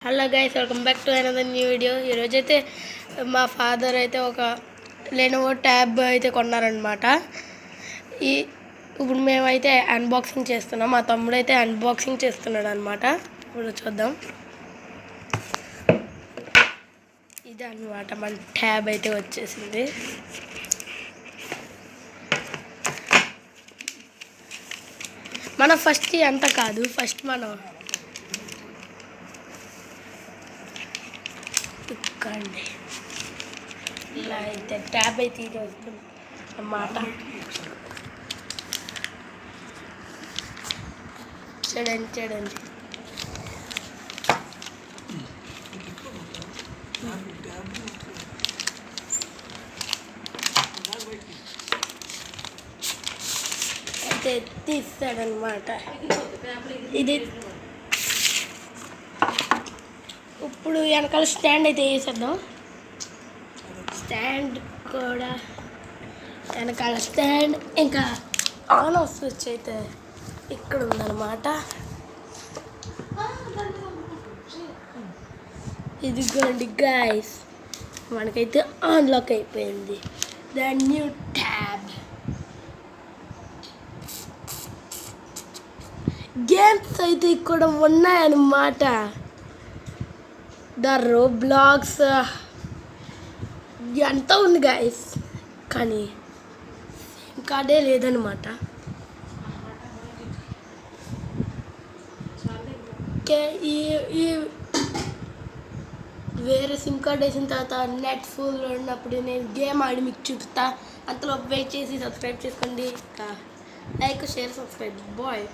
Hello guys, welcome back to another new video. ఈరోజైతే మా father అయితే ఒక లెనోవో ట్యాబ్ అయితే కొన్నారనమాట. ఇప్పుడు మేమైతే అన్బాక్సింగ్ చేస్తున్నాం. మా తమ్ముడు అయితే అన్బాక్సింగ్ చేస్తున్నాడు అనమాట. ఇప్పుడు చూద్దాం. ఇది అనమాట మన ట్యాబ్ అయితే వచ్చేసింది. మన ఫస్ట్ అంత కాదు, ఫస్ట్ మనం ఇక్కండి ఇలా అయితే ట్యాబ్ అయితే ఇది వస్తుంది అన్నమాట. చూడండి అయితే తీస్తాడనమాట. ఇది ఇప్పుడు వెనకాల స్టాండ్ అయితే వేసేద్దాం. స్టాండ్ కూడా వెనకాల స్టాండ్, ఇంకా ఆన్ ఆఫ్ స్విచ్ అయితే ఇక్కడ ఉందన్నమాట. ఇదిగోండి గైస్, మనకైతే ఆన్లాక్ అయిపోయింది ద న్యూ ట్యాబ్. గేమ్స్ అయితే ఇక్కడ ఉన్నాయన్నమాట. ద రోబ్లాక్స్ ఎంత ఉంది గైస్, కానీ సిమ్ కార్డే లేదనమాట. ఈ వేరే సిమ్ కార్డ్ వేసిన తర్వాత నెట్ ఫుల్ ఉన్నప్పుడు నేను గేమ్ ఆడి మీకు చూపుతా. అంతలో వెయిట్ చేసి సబ్స్క్రైబ్ చేసుకోండి. Like, share, subscribe bye.